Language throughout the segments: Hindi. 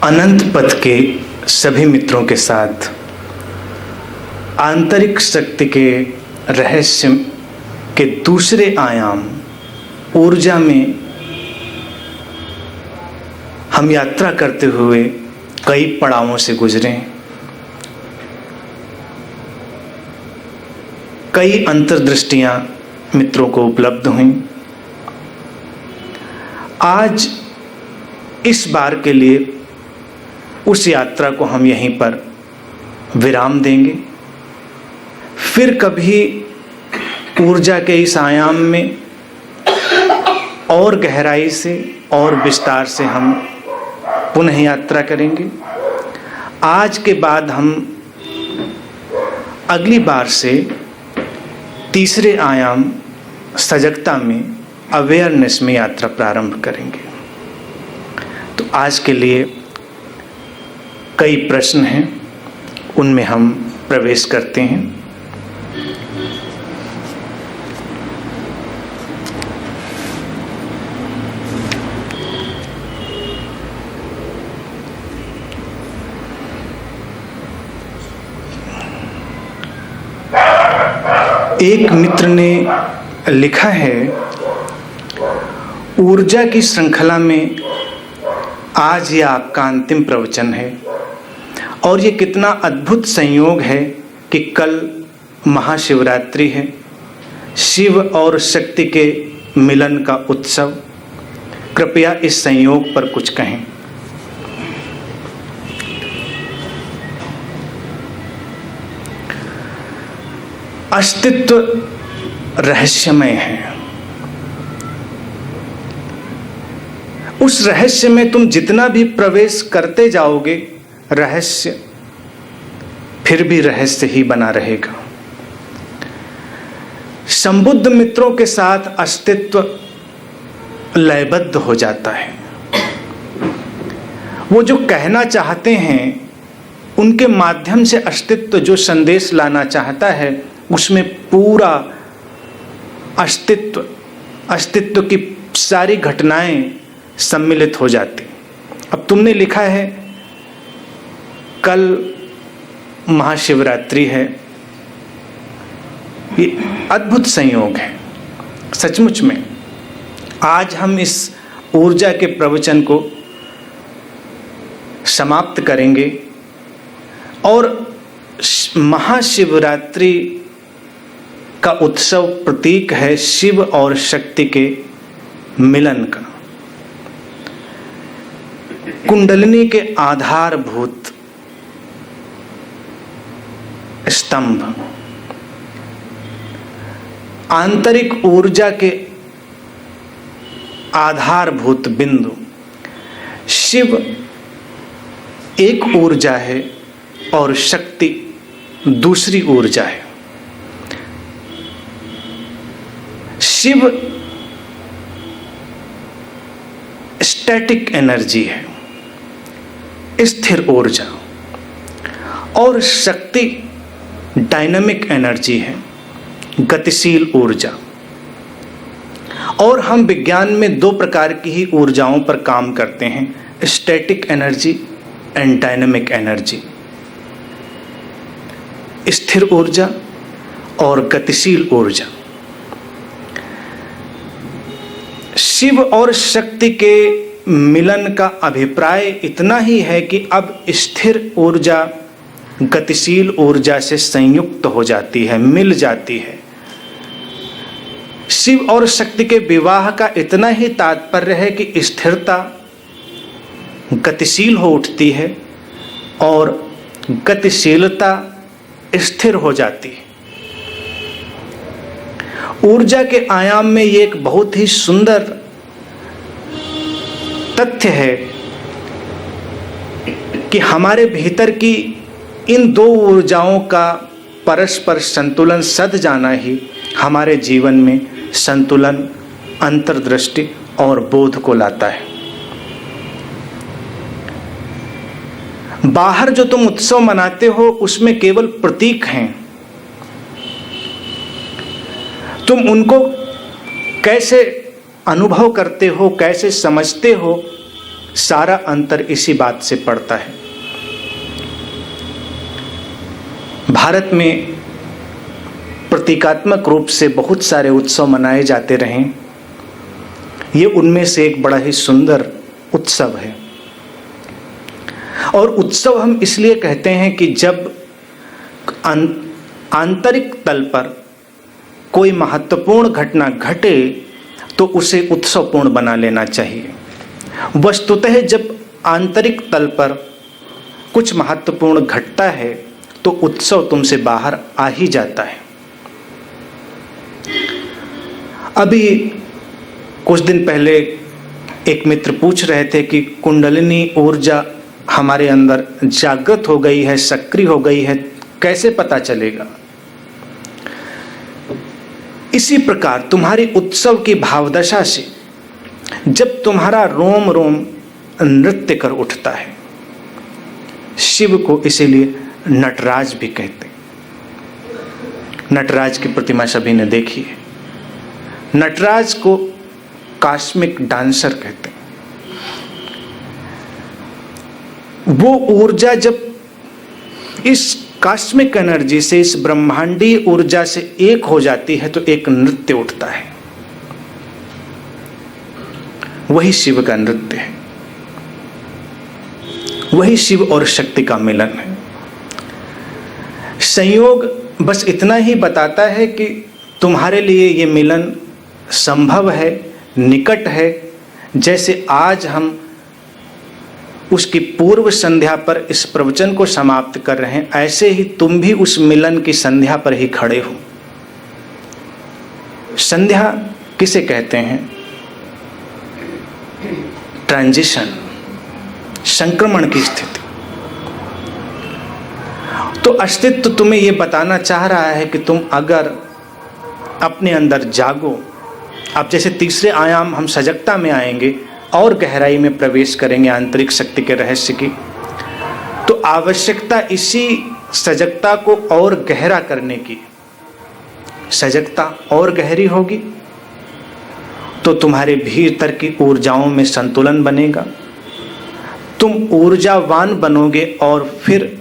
अनंत पथ के सभी मित्रों के साथ आंतरिक शक्ति के रहस्य के दूसरे आयाम ऊर्जा में हम यात्रा करते हुए कई पड़ावों से गुजरे। कई अंतर्दृष्टियां मित्रों को उपलब्ध हुई। आज इस बार के लिए उस यात्रा को हम यहीं पर विराम देंगे। फिर कभी ऊर्जा के इस आयाम में और गहराई से और विस्तार से हम पुनः यात्रा करेंगे। आज के बाद हम अगली बार से तीसरे आयाम सजगता में अवेयरनेस में यात्रा प्रारंभ करेंगे। तो आज के लिए कई प्रश्न हैं, उनमें हम प्रवेश करते हैं। एक मित्र ने लिखा है, ऊर्जा की श्रृंखला में आज यह आपका अंतिम प्रवचन है और ये कितना अद्भुत संयोग है कि कल महाशिवरात्रि है, शिव और शक्ति के मिलन का उत्सव। कृपया इस संयोग पर कुछ कहें। अस्तित्व रहस्यमय है। उस रहस्य में तुम जितना भी प्रवेश करते जाओगे, रहस्य फिर भी रहस्य ही बना रहेगा। संबुद्ध मित्रों के साथ अस्तित्व लयबद्ध हो जाता है। वो जो कहना चाहते हैं, उनके माध्यम से अस्तित्व जो संदेश लाना चाहता है, उसमें पूरा अस्तित्व की सारी घटनाएं सम्मिलित हो जाती। अब तुमने लिखा है कल महाशिवरात्रि है, ये अद्भुत संयोग है। सचमुच में आज हम इस ऊर्जा के प्रवचन को समाप्त करेंगे और महाशिवरात्रि का उत्सव प्रतीक है शिव और शक्ति के मिलन का। कुंडलिनी के आधारभूत स्तंभ, आंतरिक ऊर्जा के आधारभूत बिंदु। शिव एक ऊर्जा है और शक्ति दूसरी ऊर्जा है। शिव स्टैटिक एनर्जी है, स्थिर ऊर्जा, और शक्ति डायनामिक एनर्जी है, गतिशील ऊर्जा। और हम विज्ञान में दो प्रकार की ही ऊर्जाओं पर काम करते हैं, static energy and dynamic energy. स्थिर ऊर्जा और गतिशील ऊर्जा। शिव और शक्ति के मिलन का अभिप्राय इतना ही है कि अब स्थिर ऊर्जा गतिशील ऊर्जा से संयुक्त हो जाती है, मिल जाती है। शिव और शक्ति के विवाह का इतना ही तात्पर्य है कि स्थिरता गतिशील हो उठती है और गतिशीलता स्थिर हो जाती है। ऊर्जा के आयाम में ये एक बहुत ही सुंदर तथ्य है कि हमारे भीतर की इन दो ऊर्जाओं का परस्पर संतुलन सध जाना ही हमारे जीवन में संतुलन, अंतर्दृष्टि और बोध को लाता है। बाहर जो तुम उत्सव मनाते हो उसमें केवल प्रतीक हैं। तुम उनको कैसे अनुभव करते हो, कैसे समझते हो, सारा अंतर इसी बात से पड़ता है। भारत में प्रतीकात्मक रूप से बहुत सारे उत्सव मनाए जाते रहे। ये उनमें से एक बड़ा ही सुंदर उत्सव है। और उत्सव हम इसलिए कहते हैं कि जब आंतरिक तल पर कोई महत्वपूर्ण घटना घटे तो उसे उत्सवपूर्ण बना लेना चाहिए। वस्तुतः जब आंतरिक तल पर कुछ महत्वपूर्ण घटता है तो उत्सव तुमसे बाहर आ ही जाता है। अभी कुछ दिन पहले एक मित्र पूछ रहे थे कि कुंडलिनी ऊर्जा हमारे अंदर जागृत हो गई है, सक्रिय हो गई है, कैसे पता चलेगा? इसी प्रकार तुम्हारी उत्सव की भावदशा से जब तुम्हारा रोम रोम नृत्य कर उठता है, शिव को इसीलिए नटराज भी कहते। नटराज की प्रतिमा सभी ने देखी है। नटराज को कॉस्मिक डांसर कहते हैं। वो ऊर्जा जब इस कॉस्मिक एनर्जी से, इस ब्रह्मांडीय ऊर्जा से एक हो जाती है तो एक नृत्य उठता है। वही शिव का नृत्य है, वही शिव और शक्ति का मिलन है। संयोग बस इतना ही बताता है कि तुम्हारे लिए ये मिलन संभव है, निकट है। जैसे आज हम उसकी पूर्व संध्या पर इस प्रवचन को समाप्त कर रहे हैं, ऐसे ही तुम भी उस मिलन की संध्या पर ही खड़े हो। संध्या किसे कहते हैं? ट्रांजिशन, संक्रमण की स्थिति। तो अस्तित्व तुम्हें यह बताना चाह रहा है कि तुम अगर अपने अंदर जागो, अब जैसे तीसरे आयाम हम सजगता में आएंगे और गहराई में प्रवेश करेंगे आंतरिक शक्ति के रहस्य की, तो आवश्यकता इसी सजगता को और गहरा करने की। सजगता और गहरी होगी तो तुम्हारे भीतर की ऊर्जाओं में संतुलन बनेगा, तुम ऊर्जावान बनोगे और फिर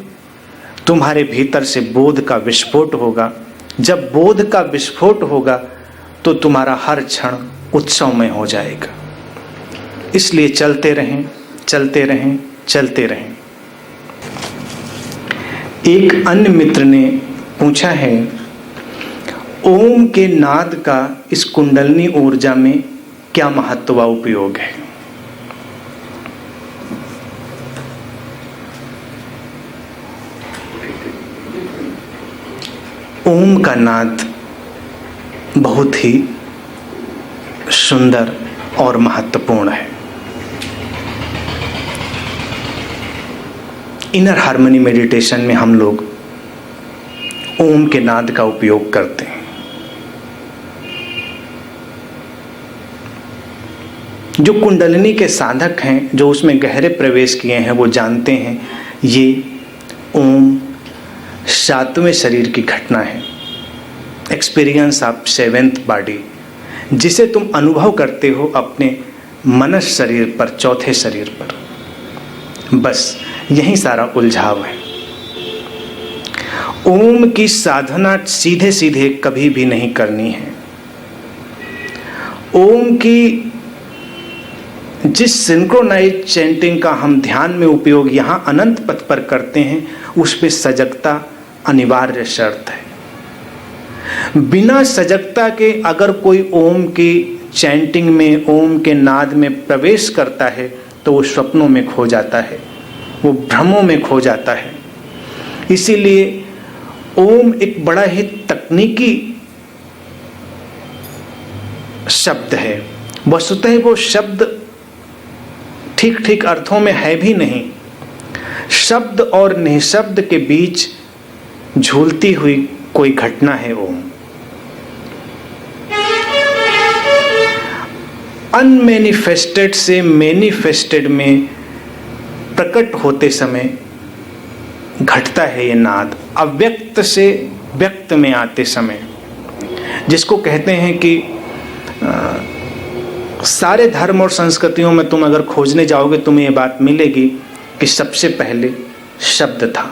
तुम्हारे भीतर से बोध का विस्फोट होगा। जब बोध का विस्फोट होगा तो तुम्हारा हर क्षण उत्सवमय हो जाएगा। इसलिए चलते रहें, चलते रहें, चलते रहें। एक अन्य मित्र ने पूछा है, ओम के नाद का इस कुंडलिनी ऊर्जा में क्या महत्व व उपयोग है? ओम का नाद बहुत ही सुंदर और महत्वपूर्ण है। इनर हार्मनी मेडिटेशन में हम लोग ओम के नाद का उपयोग करते हैं। जो कुंडलिनी के साधक हैं, जो उसमें गहरे प्रवेश किए हैं, वो जानते हैं ये ओम 7वें शरीर की घटना है, एक्सपीरियंस ऑफ 7th बॉडी, जिसे तुम अनुभव करते हो अपने मनस शरीर पर, चौथे शरीर पर। बस यही सारा उलझाव है। ओम की साधना सीधे सीधे कभी भी नहीं करनी है। ओम की जिस सिंक्रोनाइज चैंटिंग का हम ध्यान में उपयोग यहाँ अनंत पथ पर करते हैं, उस पे सजगता अनिवार्य शर्त है। बिना सजगता के अगर कोई ओम की चैंटिंग में, ओम के नाद में प्रवेश करता है तो वो स्वप्नों में खो जाता है, वो भ्रमों में खो जाता है। इसीलिए ओम एक बड़ा ही तकनीकी शब्द है। वस्तुतः वो शब्द ठीक ठीक अर्थों में है भी नहीं। शब्द और निःशब्द के बीच झूलती हुई कोई घटना है ओम। अनमैनिफेस्टेड से मैनिफेस्टेड में प्रकट होते समय घटता है ये नाद, अव्यक्त से व्यक्त में आते समय, जिसको कहते हैं कि सारे धर्म और संस्कृतियों में तुम अगर खोजने जाओगे तुम्हें ये बात मिलेगी कि सबसे पहले शब्द था।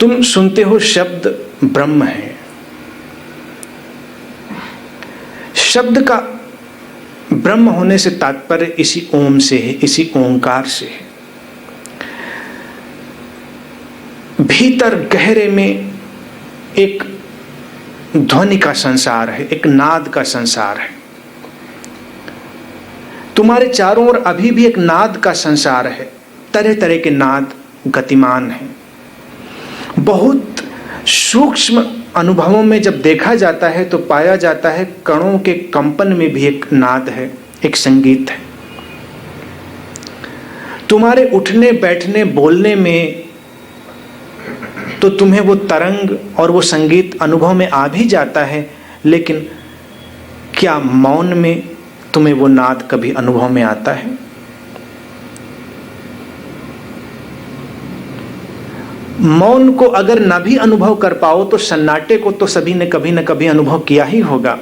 तुम सुनते हो शब्द ब्रह्म है। शब्द का ब्रह्म होने से तात्पर्य इसी ओम से है, इसी ओंकार से है। भीतर गहरे में एक ध्वनि का संसार है, एक नाद का संसार है। तुम्हारे चारों ओर अभी भी एक नाद का संसार है। तरह तरह के नाद गतिमान हैं। बहुत सूक्ष्म अनुभवों में जब देखा जाता है तो पाया जाता है कणों के कंपन में भी एक नाद है, एक संगीत है। तुम्हारे उठने बैठने बोलने में तो तुम्हें वो तरंग और वो संगीत अनुभव में आ भी जाता है, लेकिन क्या मौन में तुम्हें वो नाद कभी अनुभव में आता है? मौन को अगर ना भी अनुभव कर पाओ तो सन्नाटे को तो सभी ने कभी न कभी अनुभव किया ही होगा।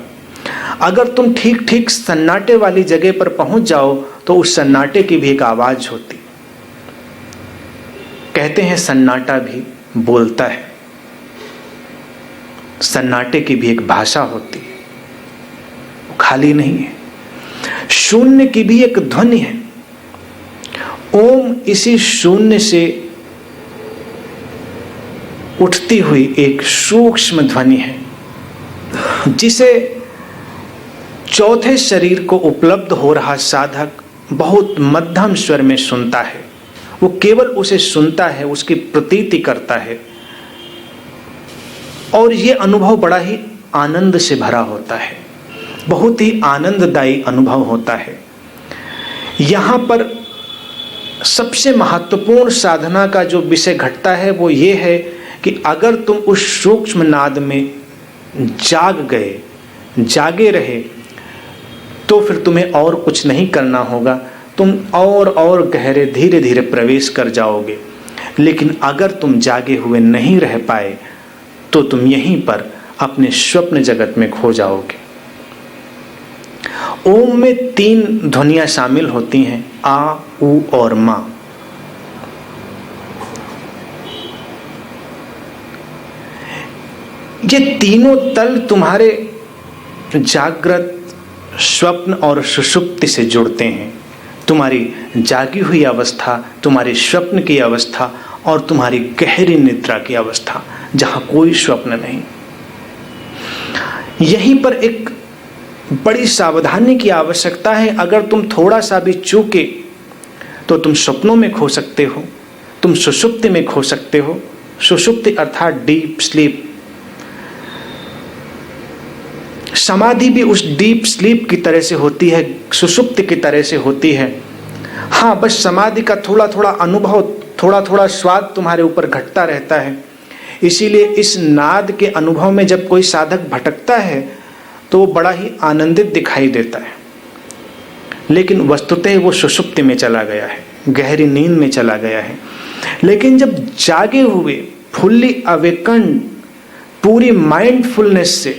अगर तुम ठीक ठीक सन्नाटे वाली जगह पर पहुंच जाओ तो उस सन्नाटे की भी एक आवाज होती। कहते हैं सन्नाटा भी बोलता है, सन्नाटे की भी एक भाषा होती है, वो खाली नहीं है। शून्य की भी एक ध्वनि है। ओम इसी शून्य से उठती हुई एक सूक्ष्म ध्वनि है, जिसे चौथे शरीर को उपलब्ध हो रहा साधक बहुत मध्यम स्वर में सुनता है। वो केवल उसे सुनता है, उसकी प्रतीति करता है, और ये अनुभव बड़ा ही आनंद से भरा होता है, बहुत ही आनंददायी अनुभव होता है। यहाँ पर सबसे महत्वपूर्ण साधना का जो विषय घटता है वो ये है कि अगर तुम उस सूक्ष्म नाद में जागे रहे तो फिर तुम्हें और कुछ नहीं करना होगा, तुम और गहरे धीरे धीरे प्रवेश कर जाओगे। लेकिन अगर तुम जागे हुए नहीं रह पाए तो तुम यहीं पर अपने स्वप्न जगत में खो जाओगे। ओम में 3 ध्वनियां शामिल होती हैं, आ, उ और मा। ये तीनों तल तुम्हारे जागृत, स्वप्न और सुषुप्ति से जुड़ते हैं। तुम्हारी जागी हुई अवस्था, तुम्हारे स्वप्न की अवस्था और तुम्हारी गहरी निद्रा की अवस्था, जहां कोई स्वप्न नहीं। यहीं पर एक बड़ी सावधानी की आवश्यकता है। अगर तुम थोड़ा सा भी चूके तो तुम स्वप्नों में खो सकते हो, तुम सुषुप्ति में खो सकते हो। सुषुप्ति अर्थात डीप स्लीप। समाधि भी उस डीप स्लीप की तरह से होती है, सुषुप्ति की तरह से होती है। हाँ, बस समाधि का थोड़ा थोड़ा अनुभव, थोड़ा थोड़ा स्वाद तुम्हारे ऊपर घटता रहता है। इसीलिए इस नाद के अनुभव में जब कोई साधक भटकता है तो वो बड़ा ही आनंदित दिखाई देता है, लेकिन वस्तुतः वो सुषुप्ति में चला गया है, गहरी नींद में चला गया है। लेकिन जब जागे हुए, फुल्ली अवेकन, पूरी माइंडफुलनेस से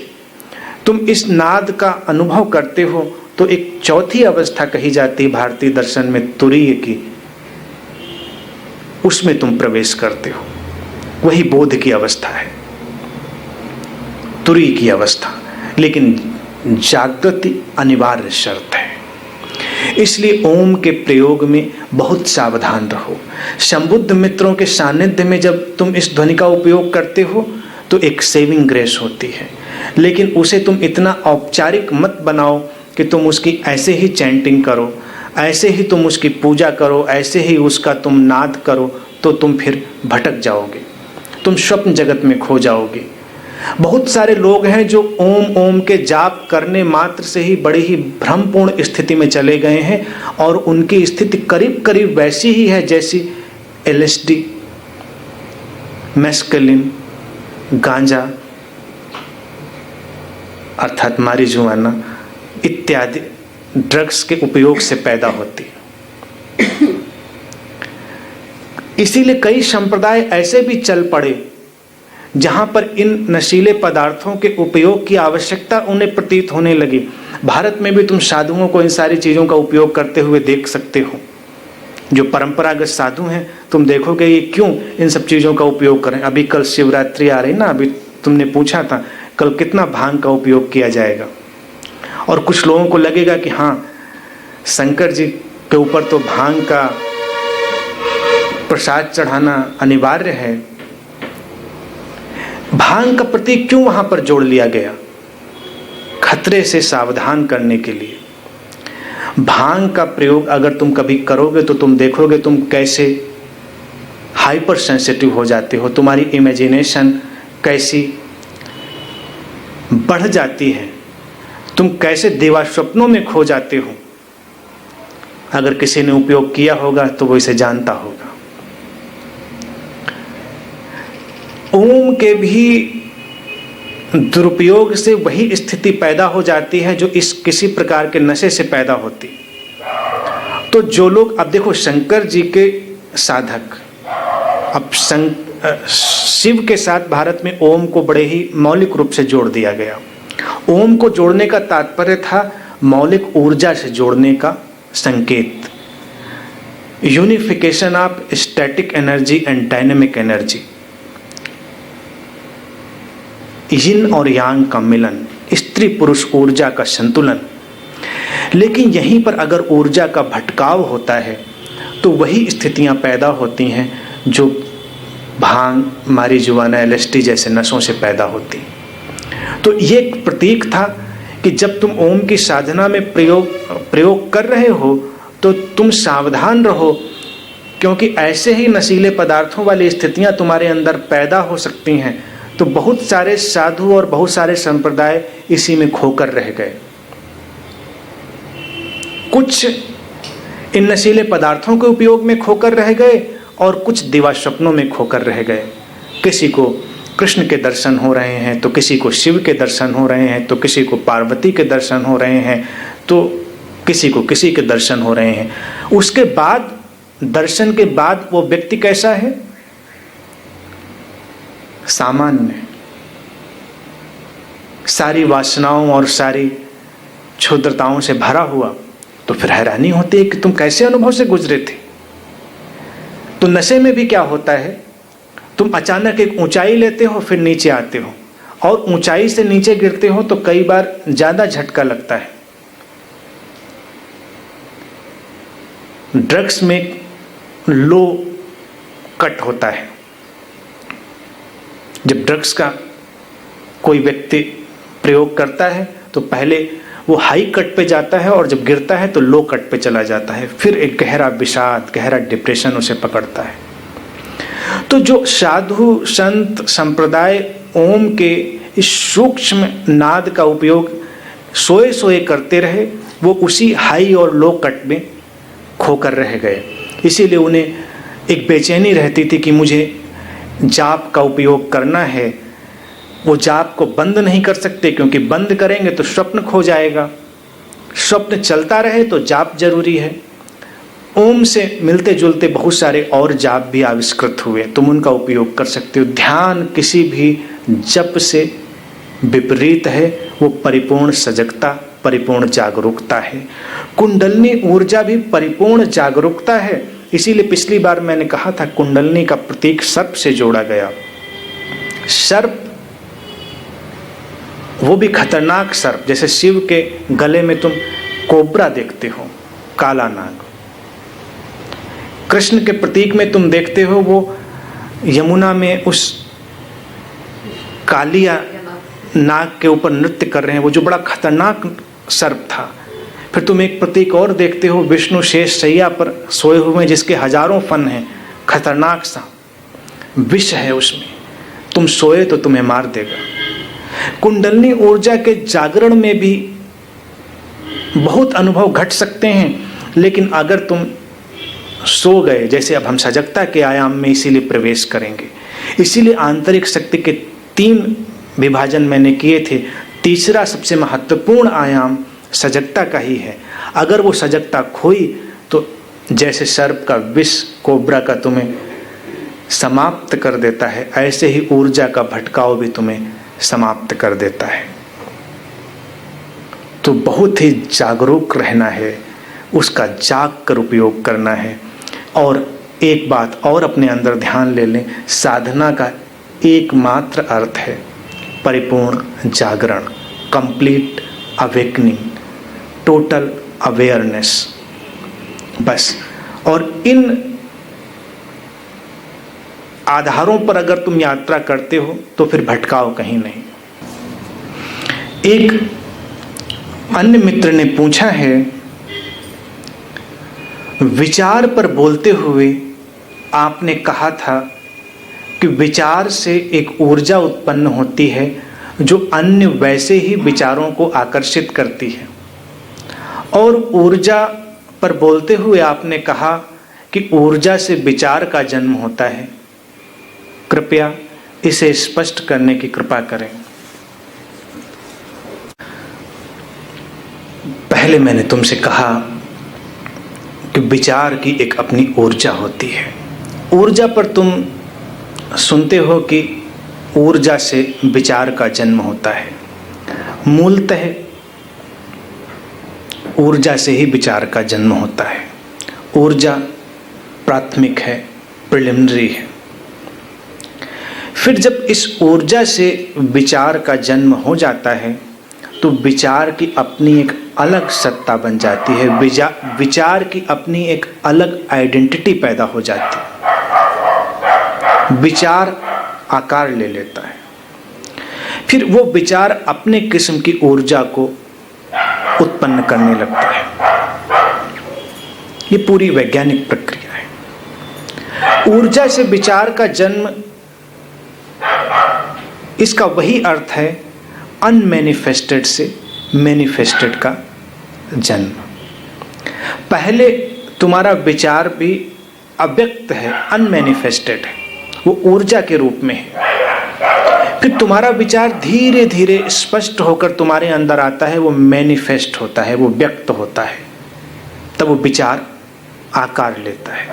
तुम इस नाद का अनुभव करते हो तो एक चौथी अवस्था कही जाती है भारतीय दर्शन में, तुरीय की, उसमें तुम प्रवेश करते हो। वही बोध की अवस्था है, तुरीय की अवस्था। लेकिन जागृति अनिवार्य शर्त है। इसलिए ओम के प्रयोग में बहुत सावधान रहो। संबुद्ध मित्रों के सानिध्य में जब तुम इस ध्वनि का उपयोग करते हो तो एक सेविंग ग्रेस होती है, लेकिन उसे तुम इतना औपचारिक मत बनाओ कि तुम उसकी ऐसे ही चैंटिंग करो, ऐसे ही तुम उसकी पूजा करो, ऐसे ही उसका तुम नाद करो, तो तुम फिर भटक जाओगे, तुम स्वप्न जगत में खो जाओगे। बहुत सारे लोग हैं जो ओम ओम के जाप करने मात्र से ही बड़ी ही भ्रमपूर्ण स्थिति में चले गए हैं, और उनकी स्थिति करीब करीब वैसी ही है जैसी LSD, मेस्केलिन, गांजा अर्थात मारिजुआना इत्यादि ड्रग्स के उपयोग से पैदा होती है। इसीलिए कई संप्रदाय ऐसे भी चल पड़े जहाँ पर इन नशीले पदार्थों के उपयोग की आवश्यकता उन्हें प्रतीत होने लगी। भारत में भी तुम साधुओं को इन सारी चीज़ों का उपयोग करते हुए देख सकते हो। जो परंपरागत साधु हैं, तुम देखोगे ये क्यों इन सब चीज़ों का उपयोग करें। अभी कल शिवरात्रि आ रही ना, अभी तुमने पूछा था कल कितना भांग का उपयोग किया जाएगा, और कुछ लोगों को लगेगा कि हाँ, शंकर जी के ऊपर तो भांग का प्रसाद चढ़ाना अनिवार्य है। भांग का प्रतीक क्यों वहां पर जोड़ लिया गया? खतरे से सावधान करने के लिए। भांग का प्रयोग अगर तुम कभी करोगे तो तुम देखोगे तुम कैसे हाइपर सेंसिटिव हो जाते हो, तुम्हारी इमेजिनेशन कैसी बढ़ जाती है, तुम कैसे देवा स्वप्नों में खो जाते हो। अगर किसी ने उपयोग किया होगा तो वो इसे जानता होगा। ओम के भी दुरुपयोग से वही स्थिति पैदा हो जाती है जो इस किसी प्रकार के नशे से पैदा होती। तो जो लोग, अब देखो शंकर जी के साधक, अब शिव के साथ भारत में ओम को बड़े ही मौलिक रूप से जोड़ दिया गया। ओम को जोड़ने का तात्पर्य था मौलिक ऊर्जा से जोड़ने का संकेत, unification of static energy and dynamic energy, yin और यांग का मिलन, स्त्री पुरुष ऊर्जा का संतुलन। लेकिन यहीं पर अगर ऊर्जा का भटकाव होता है तो वही स्थितियां पैदा होती हैं जो भांग, मारिजुआना, एलएसडी जैसे नशों से पैदा होती। तो ये एक प्रतीक था कि जब तुम ओम की साधना में प्रयोग कर रहे हो तो तुम सावधान रहो, क्योंकि ऐसे ही नशीले पदार्थों वाली स्थितियां तुम्हारे अंदर पैदा हो सकती हैं। तो बहुत सारे साधु और बहुत सारे संप्रदाय इसी में खोकर रह गए। कुछ इन नशीले पदार्थों के उपयोग में खोकर रह गए और कुछ दिवा स्वप्नों में खोकर रह गए। किसी को कृष्ण के दर्शन हो रहे हैं तो किसी को शिव के दर्शन हो रहे हैं, तो किसी को पार्वती के दर्शन हो रहे हैं, तो किसी को किसी के दर्शन हो रहे हैं। उसके बाद, दर्शन के बाद वो व्यक्ति कैसा है? सामान्य, सारी वासनाओं और सारी क्षुद्रताओं से भरा हुआ। तो फिर हैरानी होती है कि तुम कैसे अनुभव से गुजरे थे। तो नशे में भी क्या होता है, तुम अचानक एक ऊंचाई लेते हो फिर नीचे आते हो, और ऊंचाई से नीचे गिरते हो तो कई बार ज्यादा झटका लगता है। ड्रग्स में लो कट होता है। जब ड्रग्स का कोई व्यक्ति प्रयोग करता है तो पहले वो हाई कट पे जाता है और जब गिरता है तो लो कट पे चला जाता है, फिर एक गहरा विषाद, गहरा डिप्रेशन उसे पकड़ता है। तो जो साधु संत संप्रदाय ओम के इस सूक्ष्म नाद का उपयोग सोए सोए करते रहे, वो उसी हाई और लो कट में खोकर रह गए। इसीलिए उन्हें एक बेचैनी रहती थी कि मुझे जाप का उपयोग करना है। वो जाप को बंद नहीं कर सकते, क्योंकि बंद करेंगे तो स्वप्न खो जाएगा। स्वप्न चलता रहे तो जाप जरूरी है। ओम से मिलते जुलते बहुत सारे और जाप भी आविष्कृत हुए, तुम उनका उपयोग कर सकते हो। ध्यान किसी भी जप से विपरीत है, वो परिपूर्ण सजगता, परिपूर्ण जागरूकता है। कुंडलनी ऊर्जा भी परिपूर्ण जागरूकता है। इसीलिए पिछली बार मैंने कहा था कुंडलनी का प्रतीक सर्प से जोड़ा गया। सर्प, वो भी खतरनाक सर्प, जैसे शिव के गले में तुम कोबरा देखते हो, काला नाग। कृष्ण के प्रतीक में तुम देखते हो वो यमुना में उस कालिया नाग के ऊपर नृत्य कर रहे हैं, वो जो बड़ा खतरनाक सर्प था। फिर तुम एक प्रतीक और देखते हो, विष्णु शेष शैया पर सोए हुए हैं जिसके हजारों फन हैं, खतरनाक सा विष है उसमें, तुम सोए तो तुम्हें मार देगा। कुंडलनी ऊर्जा के जागरण में भी बहुत अनुभव घट सकते हैं, लेकिन अगर तुम सो गए, जैसे अब हम सजगता के आयाम में इसीलिए प्रवेश करेंगे। इसीलिए आंतरिक शक्ति के 3 विभाजन मैंने किए थे। तीसरा सबसे महत्वपूर्ण आयाम सजगता का ही है। अगर वो सजगता खोई तो जैसे सर्प का विष, कोबरा का तुम्हें समाप्त कर देता है, ऐसे ही ऊर्जा का भटकाव भी तुम्हें समाप्त कर देता है। तो बहुत ही जागरूक रहना है, उसका जाग कर उपयोग करना है। और एक बात और अपने अंदर ध्यान ले लें, साधना का एकमात्र अर्थ है परिपूर्ण जागरण, कंप्लीट अवेकनिंग, टोटल अवेयरनेस, बस। और इन आधारों पर अगर तुम यात्रा करते हो तो फिर भटकाव कहीं नहीं। एक अन्य मित्र ने पूछा है, विचार पर बोलते हुए आपने कहा था कि विचार से एक ऊर्जा उत्पन्न होती है जो अन्य वैसे ही विचारों को आकर्षित करती है, और ऊर्जा पर बोलते हुए आपने कहा कि ऊर्जा से विचार का जन्म होता है। कृपया इसे स्पष्ट करने की कृपा करें। पहले मैंने तुमसे कहा कि विचार की एक अपनी ऊर्जा होती है। ऊर्जा पर तुम सुनते हो कि ऊर्जा से विचार का जन्म होता है। मूलतः ऊर्जा से ही विचार का जन्म होता है। ऊर्जा प्राथमिक है, प्रिलिमिनरी है। फिर जब इस ऊर्जा से विचार का जन्म हो जाता है तो विचार की अपनी एक अलग सत्ता बन जाती है, विचार की अपनी एक अलग आइडेंटिटी पैदा हो जाती है। विचार आकार ले लेता है, फिर वो विचार अपने किस्म की ऊर्जा को उत्पन्न करने लगता है। ये पूरी वैज्ञानिक प्रक्रिया है। ऊर्जा से विचार का जन्म, इसका वही अर्थ है अनमैनिफेस्टेड से मैनिफेस्टेड का जन्म। पहले तुम्हारा विचार भी अव्यक्त है, अनमैनिफेस्टेड है, वो ऊर्जा के रूप में है। फिर तुम्हारा विचार धीरे धीरे स्पष्ट होकर तुम्हारे अंदर आता है, वो मैनिफेस्ट होता है, वो व्यक्त होता है, तब वो विचार आकार लेता है।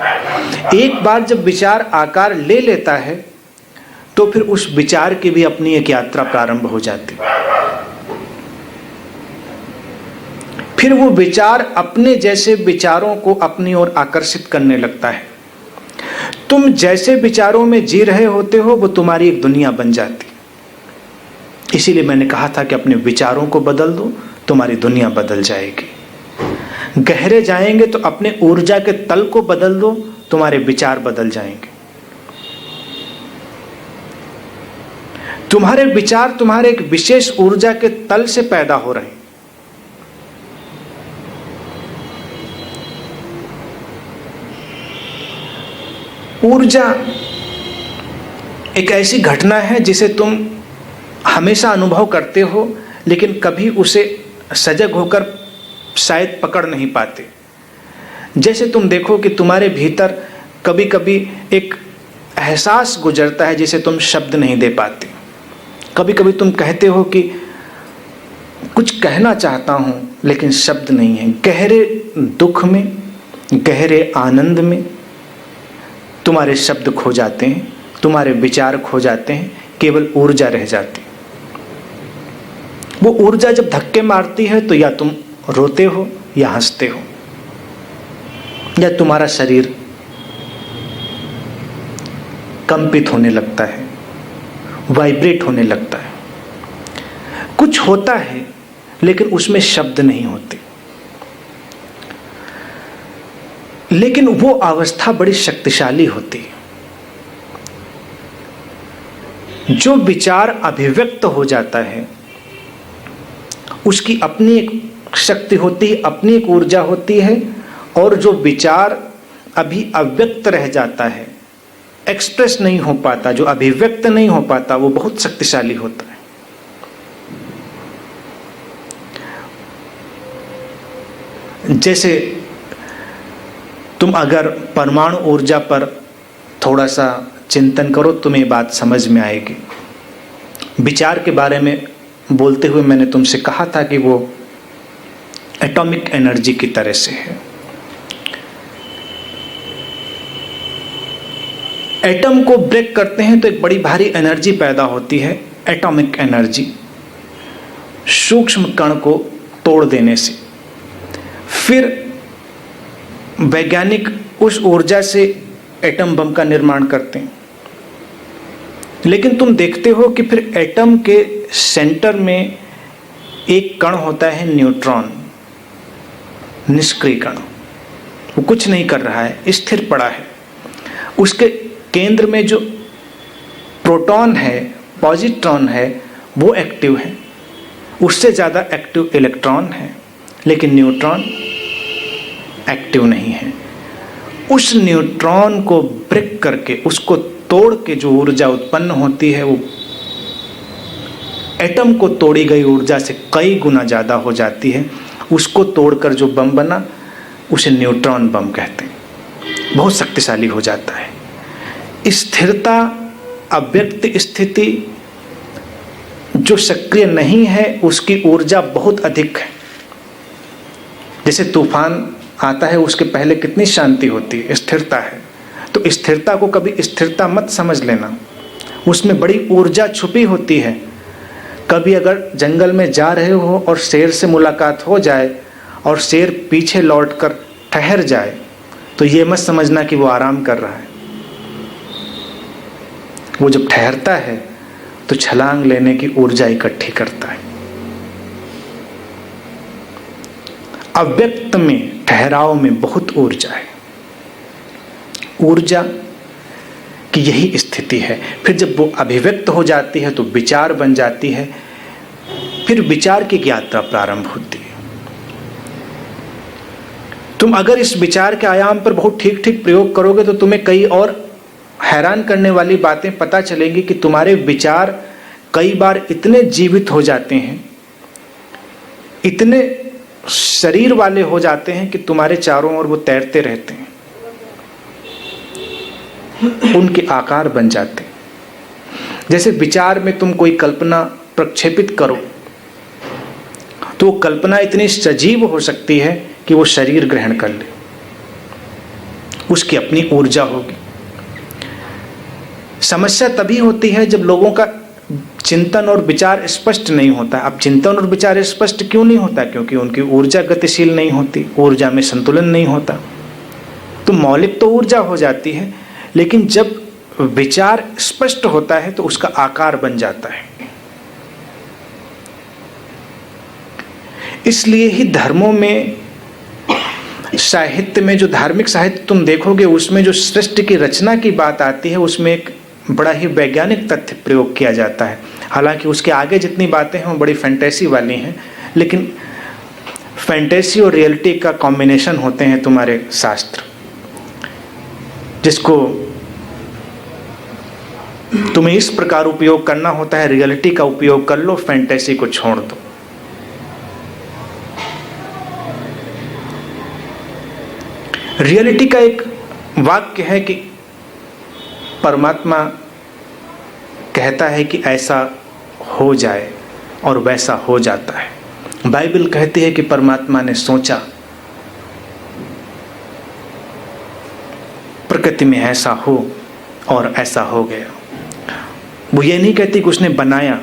एक बार जब विचार आकार ले लेता है तो फिर उस विचार की भी अपनी एक यात्रा प्रारंभ हो जाती है। फिर वो विचार अपने जैसे विचारों को अपनी ओर आकर्षित करने लगता है। तुम जैसे विचारों में जी रहे होते हो वो तुम्हारी एक दुनिया बन जाती। इसीलिए मैंने कहा था कि अपने विचारों को बदल दो, तुम्हारी दुनिया बदल जाएगी। गहरे जाएंगे तो अपने ऊर्जा के तल को बदल दो, तुम्हारे विचार बदल जाएंगे। तुम्हारे विचार तुम्हारे एक विशेष ऊर्जा के तल से पैदा हो रहे हैं। ऊर्जा एक ऐसी घटना है जिसे तुम हमेशा अनुभव करते हो, लेकिन कभी उसे सजग होकर शायद पकड़ नहीं पाते। जैसे तुम देखो कि तुम्हारे भीतर कभी कभी एक एहसास गुजरता है जिसे तुम शब्द नहीं दे पाते। कभी कभी तुम कहते हो कि कुछ कहना चाहता हूं लेकिन शब्द नहीं है। गहरे दुख में, गहरे आनंद में तुम्हारे शब्द खो जाते हैं, तुम्हारे विचार खो जाते हैं, केवल ऊर्जा रह जाती। वो ऊर्जा जब धक्के मारती है तो या तुम रोते हो या हंसते हो, या तुम्हारा शरीर कंपित होने लगता है, वाइब्रेट होने लगता है। कुछ होता है लेकिन उसमें शब्द नहीं होते। लेकिन वो अवस्था बड़ी शक्तिशाली होती है। जो विचार अभिव्यक्त हो जाता है उसकी अपनी एक शक्ति होती है, अपनी एक ऊर्जा होती है, और जो विचार अभी अव्यक्त रह जाता है, एक्सप्रेस नहीं हो पाता, जो अभिव्यक्त नहीं हो पाता, वो बहुत शक्तिशाली होता है। जैसे तुम अगर परमाणु ऊर्जा पर थोड़ा सा चिंतन करो तुम्हें बात समझ में आएगी। विचार के बारे में बोलते हुए मैंने तुमसे कहा था कि वो एटॉमिक एनर्जी की तरह से है। एटम को ब्रेक करते हैं तो एक बड़ी भारी एनर्जी पैदा होती है, एटॉमिक एनर्जी, सूक्ष्म कण को तोड़ देने से। फिर वैज्ञानिक उस ऊर्जा से एटम बम का निर्माण करते हैं। लेकिन तुम देखते हो कि फिर एटम के सेंटर में एक कण होता है, न्यूट्रॉन, निष्क्रिय कण। वो कुछ नहीं कर रहा है, स्थिर पड़ा है। उसके केंद्र में जो प्रोटॉन है, पॉजिट्रॉन है, वो एक्टिव है। उससे ज़्यादा एक्टिव इलेक्ट्रॉन है, लेकिन न्यूट्रॉन एक्टिव नहीं है। उस न्यूट्रॉन को ब्रेक करके, उसको तोड़ के जो ऊर्जा उत्पन्न होती है वो एटम को तोड़ी गई ऊर्जा से कई गुना ज़्यादा हो जाती है। उसको तोड़कर जो बम बना उसे न्यूट्रॉन बम कहते हैं। बहुत शक्तिशाली हो जाता है। स्थिरता, अव्यक्त स्थिति, जो सक्रिय नहीं है उसकी ऊर्जा बहुत अधिक है। जैसे तूफान आता है, उसके पहले कितनी शांति होती है, स्थिरता है। तो स्थिरता को कभी स्थिरता मत समझ लेना, उसमें बड़ी ऊर्जा छुपी होती है। कभी अगर जंगल में जा रहे हो और शेर से मुलाकात हो जाए और शेर पीछे लौटकर ठहर जाए, तो ये मत समझना कि वो आराम कर रहा है। वो जब ठहरता है तो छलांग लेने की ऊर्जा इकट्ठी करता है। अव्यक्त में, ठहराव में बहुत ऊर्जा है। ऊर्जा की यही स्थिति है। फिर जब वो अभिव्यक्त हो जाती है तो विचार बन जाती है। फिर विचार की यात्रा प्रारंभ होती है। तुम अगर इस विचार के आयाम पर बहुत ठीक ठीक प्रयोग करोगे तो तुम्हें कई और हैरान करने वाली बातें पता चलेंगी कि तुम्हारे विचार कई बार इतने जीवित हो जाते हैं, इतने शरीर वाले हो जाते हैं कि तुम्हारे चारों ओर वो तैरते रहते हैं, उनके आकार बन जाते हैं। जैसे विचार में तुम कोई कल्पना प्रक्षेपित करो तो वो कल्पना इतनी सजीव हो सकती है कि वो शरीर ग्रहण कर ले, उसकी अपनी ऊर्जा होगी। समस्या तभी होती है जब लोगों का चिंतन और विचार स्पष्ट नहीं होता। अब चिंतन और विचार स्पष्ट क्यों नहीं होता? क्योंकि उनकी ऊर्जा गतिशील नहीं होती, ऊर्जा में संतुलन नहीं होता। तो मौलिक तो ऊर्जा हो जाती है, लेकिन जब विचार स्पष्ट होता है तो उसका आकार बन जाता है। इसलिए ही धर्मों में, साहित्य में, जो धार्मिक साहित्य तुम देखोगे उसमें जो सृष्टि की रचना की बात आती है उसमें एक बड़ा ही वैज्ञानिक तथ्य प्रयोग किया जाता है। हालांकि उसके आगे जितनी बातें हैं वो बड़ी फैंटेसी वाली हैं, लेकिन फैंटेसी और रियलिटी का कॉम्बिनेशन होते हैं तुम्हारे शास्त्र। जिसको तुम्हें इस प्रकार उपयोग करना होता है, रियलिटी का उपयोग कर लो, फैंटेसी को छोड़ दो। रियलिटी का एक वाक्य है कि परमात्मा कहता है कि ऐसा हो जाए और वैसा हो जाता है। बाइबल कहती है कि परमात्मा ने सोचा, प्रकृति में ऐसा हो और ऐसा हो गया। वो ये नहीं कहती कि उसने बनाया,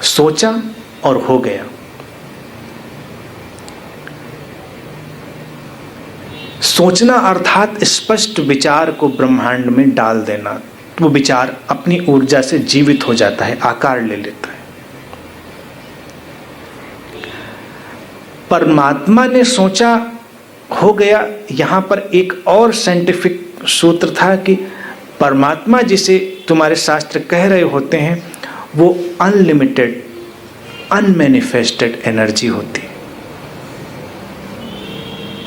सोचा और हो गया। सोचना अर्थात स्पष्ट विचार को ब्रह्मांड में डाल देना। वो विचार अपनी ऊर्जा से जीवित हो जाता है, आकार ले लेता है। परमात्मा ने सोचा, हो गया। यहां पर एक और साइंटिफिक सूत्र था कि परमात्मा जिसे तुम्हारे शास्त्र कह रहे होते हैं वो अनलिमिटेड, अनमैनिफेस्टेड एनर्जी होती है,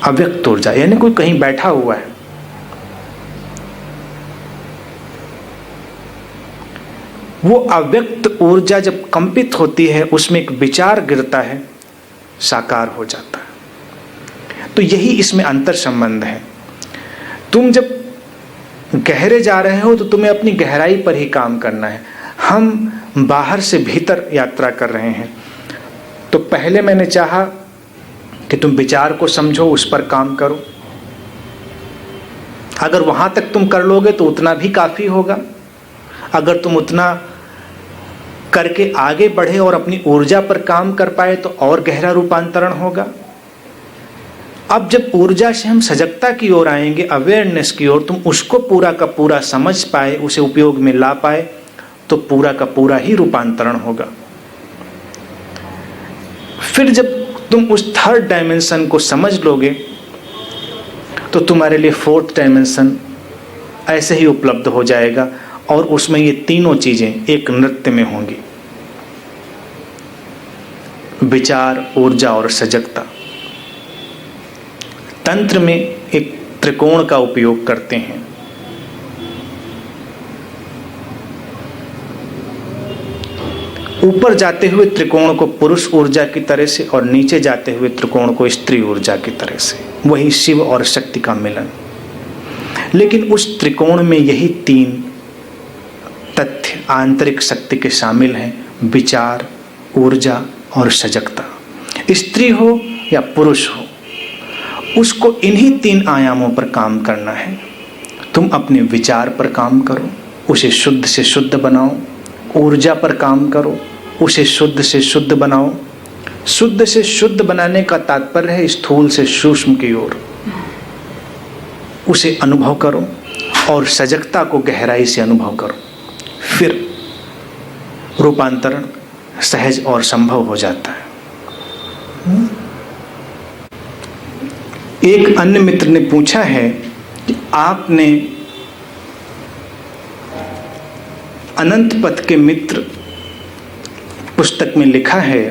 अव्यक्त ऊर्जा, यानी कोई कहीं बैठा हुआ है। वो अव्यक्त ऊर्जा जब कंपित होती है उसमें एक विचार गिरता है, साकार हो जाता है। तो यही इसमें अंतर संबंध है। तुम जब गहरे जा रहे हो तो तुम्हें अपनी गहराई पर ही काम करना है। हम बाहर से भीतर यात्रा कर रहे हैं। तो पहले मैंने चाहा कि तुम विचार को समझो, उस पर काम करो, अगर वहां तक तुम कर लोगे तो उतना भी काफी होगा। अगर तुम उतना करके आगे बढ़े और अपनी ऊर्जा पर काम कर पाए तो और गहरा रूपांतरण होगा। अब जब ऊर्जा से हम सजगता की ओर आएंगे, अवेयरनेस की ओर, तुम उसको पूरा का पूरा समझ पाए, उसे उपयोग में ला पाए, तो पूरा का पूरा ही रूपांतरण होगा। फिर जब तुम उस थर्ड डायमेंशन को समझ लोगे तो तुम्हारे लिए फोर्थ डायमेंशन ऐसे ही उपलब्ध हो जाएगा, और उसमें ये तीनों चीजें एक नृत्य में होंगी, विचार, ऊर्जा और सजगता। तंत्र में एक त्रिकोण का उपयोग करते हैं। ऊपर जाते हुए त्रिकोण को पुरुष ऊर्जा की तरह से और नीचे जाते हुए त्रिकोण को स्त्री ऊर्जा की तरह से, वही शिव और शक्ति का मिलन। लेकिन उस त्रिकोण में यही तीन तथ्य आंतरिक शक्ति के शामिल हैं, विचार, ऊर्जा और सजगता। स्त्री हो या पुरुष हो, उसको इन्हीं तीन आयामों पर काम करना है। तुम अपने विचार पर काम करो, उसे शुद्ध से शुद्ध बनाओ। ऊर्जा पर काम करो, उसे शुद्ध से शुद्ध बनाओ। शुद्ध से शुद्ध बनाने का तात्पर्य है स्थूल से सूक्ष्म की ओर, उसे अनुभव करो और सजगता को गहराई से अनुभव करो। फिर रूपांतरण सहज और संभव हो जाता है। एक अन्य मित्र ने पूछा है कि आपने अनंत पथ के मित्र पुस्तक में लिखा है,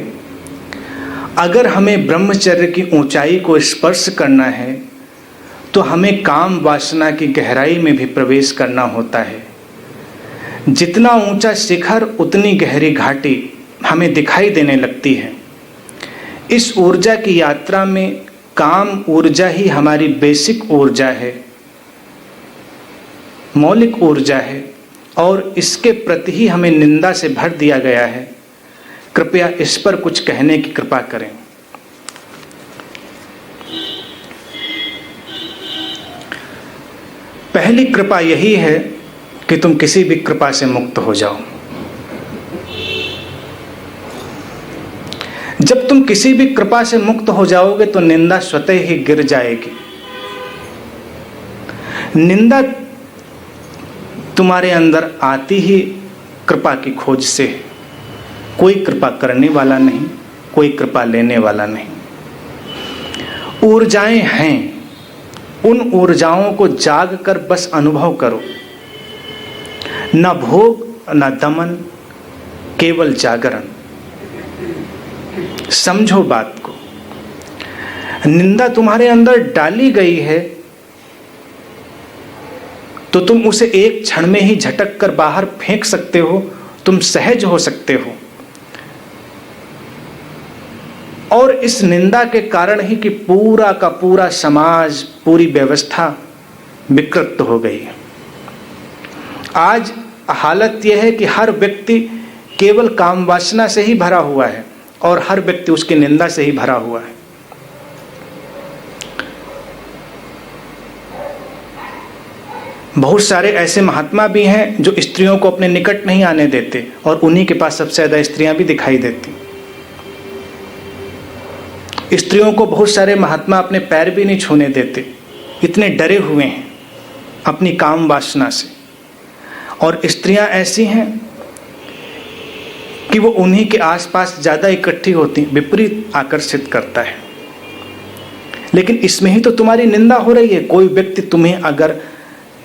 अगर हमें ब्रह्मचर्य की ऊंचाई को स्पर्श करना है तो हमें काम वासना की गहराई में भी प्रवेश करना होता है। जितना ऊंचा शिखर उतनी गहरी घाटी हमें दिखाई देने लगती है। इस ऊर्जा की यात्रा में काम ऊर्जा ही हमारी बेसिक ऊर्जा है, मौलिक ऊर्जा है, और इसके प्रति ही हमें निंदा से भर दिया गया है। कृपया इस पर कुछ कहने की कृपा करें। पहली कृपा यही है कि तुम किसी भी कृपा से मुक्त हो जाओ। जब तुम किसी भी कृपा से मुक्त हो जाओगे तो निंदा स्वतः ही गिर जाएगी। निंदा तुम्हारे अंदर आती ही कृपा की खोज से है। कोई कृपा करने वाला नहीं, कोई कृपा लेने वाला नहीं। ऊर्जाएं हैं, उन ऊर्जाओं को जाग कर बस अनुभव करो। न भोग न दमन, केवल जागरण। समझो बात को। निंदा तुम्हारे अंदर डाली गई है तो तुम उसे एक क्षण में ही झटक कर बाहर फेंक सकते हो। तुम सहज हो सकते हो। और इस निंदा के कारण ही कि पूरा का पूरा समाज, पूरी व्यवस्था विकृत हो गई है। आज हालत यह है कि हर व्यक्ति केवल काम वासना से ही भरा हुआ है और हर व्यक्ति उसकी निंदा से ही भरा हुआ है। बहुत सारे ऐसे महात्मा भी हैं जो स्त्रियों को अपने निकट नहीं आने देते और उन्हीं के पास सबसे ज्यादा स्त्रियां भी दिखाई देती। स्त्रियों को बहुत सारे महात्मा अपने पैर भी नहीं छूने देते, इतने डरे हुए हैं अपनी काम वासना से। और स्त्रियां ऐसी हैं कि वो उन्हीं के आसपास ज्यादा इकट्ठी होती, विपरीत आकर्षित करता है। लेकिन इसमें ही तो तुम्हारी निंदा हो रही है। कोई व्यक्ति तुम्हें अगर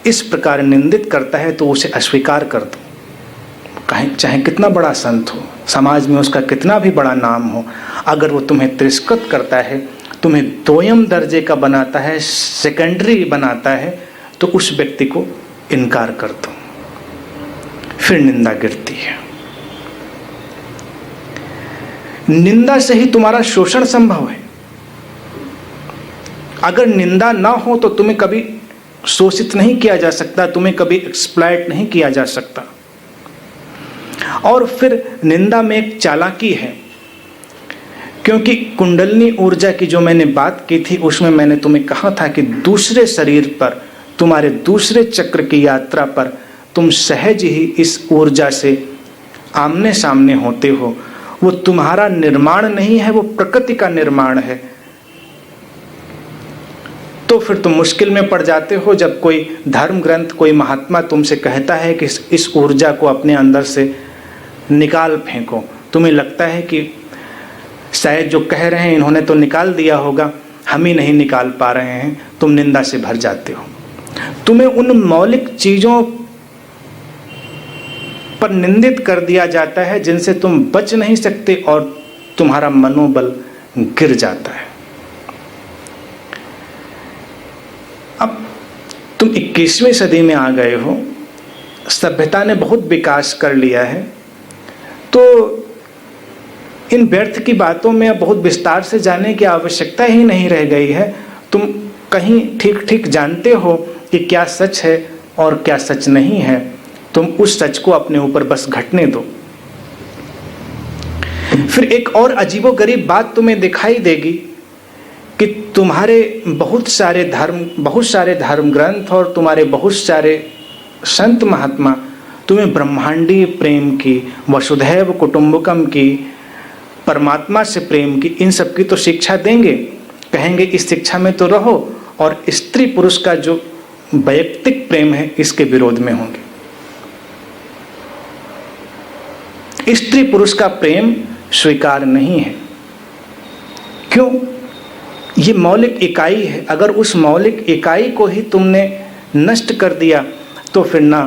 इस प्रकार निंदित करता है तो उसे अस्वीकार कर दो, चाहे कितना बड़ा संत हो, समाज में उसका कितना भी बड़ा नाम हो। अगर वो तुम्हें तिरस्कृत करता है, तुम्हें दोयम दर्जे का बनाता है, सेकेंडरी बनाता है, तो उस व्यक्ति को इनकार कर दो। फिर निंदा गिरती है। निंदा से ही तुम्हारा शोषण संभव है। अगर निंदा ना हो तो तुम्हें कभी शोषित नहीं किया जा सकता, तुम्हें कभी एक्सप्लॉइट नहीं किया जा सकता। और फिर निंदा में एक चालाकी है, क्योंकि कुंडलिनी ऊर्जा की जो मैंने बात की थी उसमें मैंने तुम्हें कहा था कि दूसरे शरीर पर तुम्हारे दूसरे चक्र की यात्रा पर तुम सहज ही इस ऊर्जा से आमने सामने होते हो। वो तुम्हारा निर्माण नहीं है, वो प्रकृति का निर्माण है। तो फिर तुम मुश्किल में पड़ जाते हो जब कोई धर्म ग्रंथ, कोई महात्मा तुमसे कहता है कि इस ऊर्जा को अपने अंदर से निकाल फेंको। तुम्हें लगता है कि शायद जो कह रहे हैं इन्होंने तो निकाल दिया होगा, हम ही नहीं निकाल पा रहे हैं। तुम निंदा से भर जाते हो। तुम्हें उन मौलिक चीजों पर निंदित कर दिया जाता है जिनसे तुम बच नहीं सकते और तुम्हारा मनोबल गिर जाता है। अब तुम 21वीं सदी में आ गए हो, सभ्यता ने बहुत विकास कर लिया है, तो इन व्यर्थ की बातों में अब बहुत विस्तार से जाने की आवश्यकता ही नहीं रह गई है। तुम कहीं ठीक ठीक जानते हो कि क्या सच है और क्या सच नहीं है। तुम उस सच को अपने ऊपर बस घटने दो। फिर एक और अजीबोगरीब बात तुम्हें दिखाई देगी कि तुम्हारे बहुत सारे धर्म ग्रंथ और तुम्हारे बहुत सारे संत महात्मा तुम्हें ब्रह्मांडीय प्रेम की, वसुधैव कुटुंबकम की, परमात्मा से प्रेम की, इन सब की तो शिक्षा देंगे। कहेंगे इस शिक्षा में तो रहो, और स्त्री पुरुष का जो वैयक्तिक प्रेम है इसके विरोध में होंगे। स्त्री पुरुष का प्रेम स्वीकार नहीं है। क्यों? ये मौलिक इकाई है। अगर उस मौलिक इकाई को ही तुमने नष्ट कर दिया तो फिर ना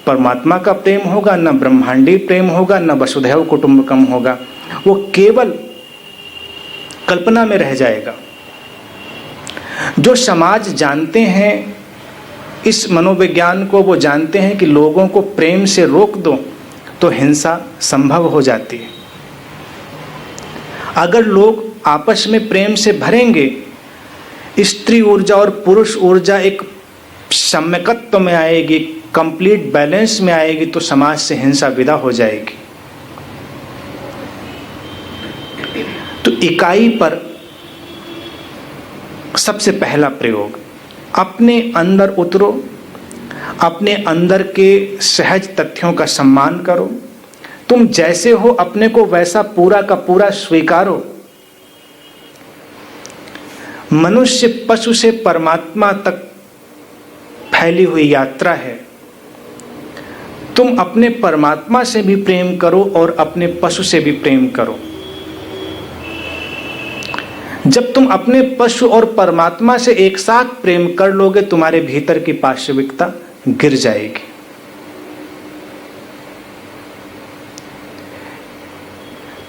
परमात्मा का प्रेम होगा, ना ब्रह्मांडीय प्रेम होगा, ना वसुधैव कुटुंबकम होगा। वो केवल कल्पना में रह जाएगा। जो समाज जानते हैं इस मनोविज्ञान को, वो जानते हैं कि लोगों को प्रेम से रोक दो तो हिंसा संभव हो जाती है। अगर लोग आपस में प्रेम से भरेंगे, स्त्री ऊर्जा और पुरुष ऊर्जा एक सम्यकत्व में आएगी, कंप्लीट बैलेंस में आएगी, तो समाज से हिंसा विदा हो जाएगी। तो इकाई पर सबसे पहला प्रयोग, अपने अंदर उतरो, अपने अंदर के सहज तथ्यों का सम्मान करो। तुम जैसे हो अपने को वैसा पूरा का पूरा स्वीकारो। मनुष्य पशु से परमात्मा तक फैली हुई यात्रा है। तुम अपने परमात्मा से भी प्रेम करो और अपने पशु से भी प्रेम करो। जब तुम अपने पशु और परमात्मा से एक साथ प्रेम कर लोगे, तुम्हारे भीतर की पाशविकता गिर जाएगी।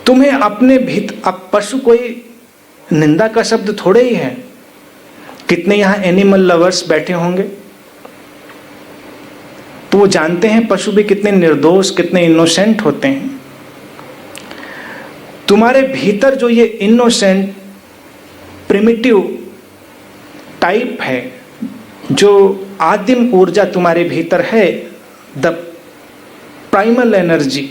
तुम्हें अपने अब पशु कोई निंदा का शब्द थोड़े ही है। कितने यहां एनिमल लवर्स बैठे होंगे, तो वो जानते हैं पशु भी कितने निर्दोष, कितने इनोसेंट होते हैं। तुम्हारे भीतर जो ये इनोसेंट प्रिमिटिव टाइप है, जो आदिम ऊर्जा तुम्हारे भीतर है, द प्राइमल एनर्जी,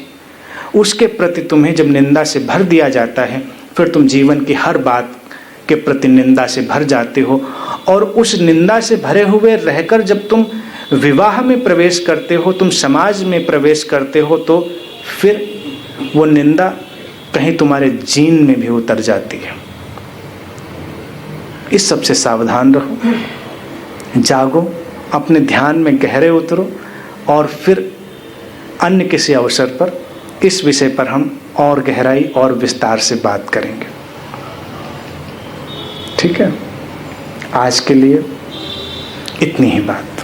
उसके प्रति तुम्हें जब निंदा से भर दिया जाता है, फिर तुम जीवन की हर बात के प्रति निंदा से भर जाते हो। और उस निंदा से भरे हुए रहकर जब तुम विवाह में प्रवेश करते हो, तुम समाज में प्रवेश करते हो, तो फिर वो निंदा कहीं तुम्हारे जीन में भी उतर जाती है। इस सबसे सावधान रहो, जागो, अपने ध्यान में गहरे उतरो, और फिर अन्य किसी अवसर पर इस विषय पर हम और गहराई और विस्तार से बात करेंगे। ठीक है? आज के लिए इतनी ही बात।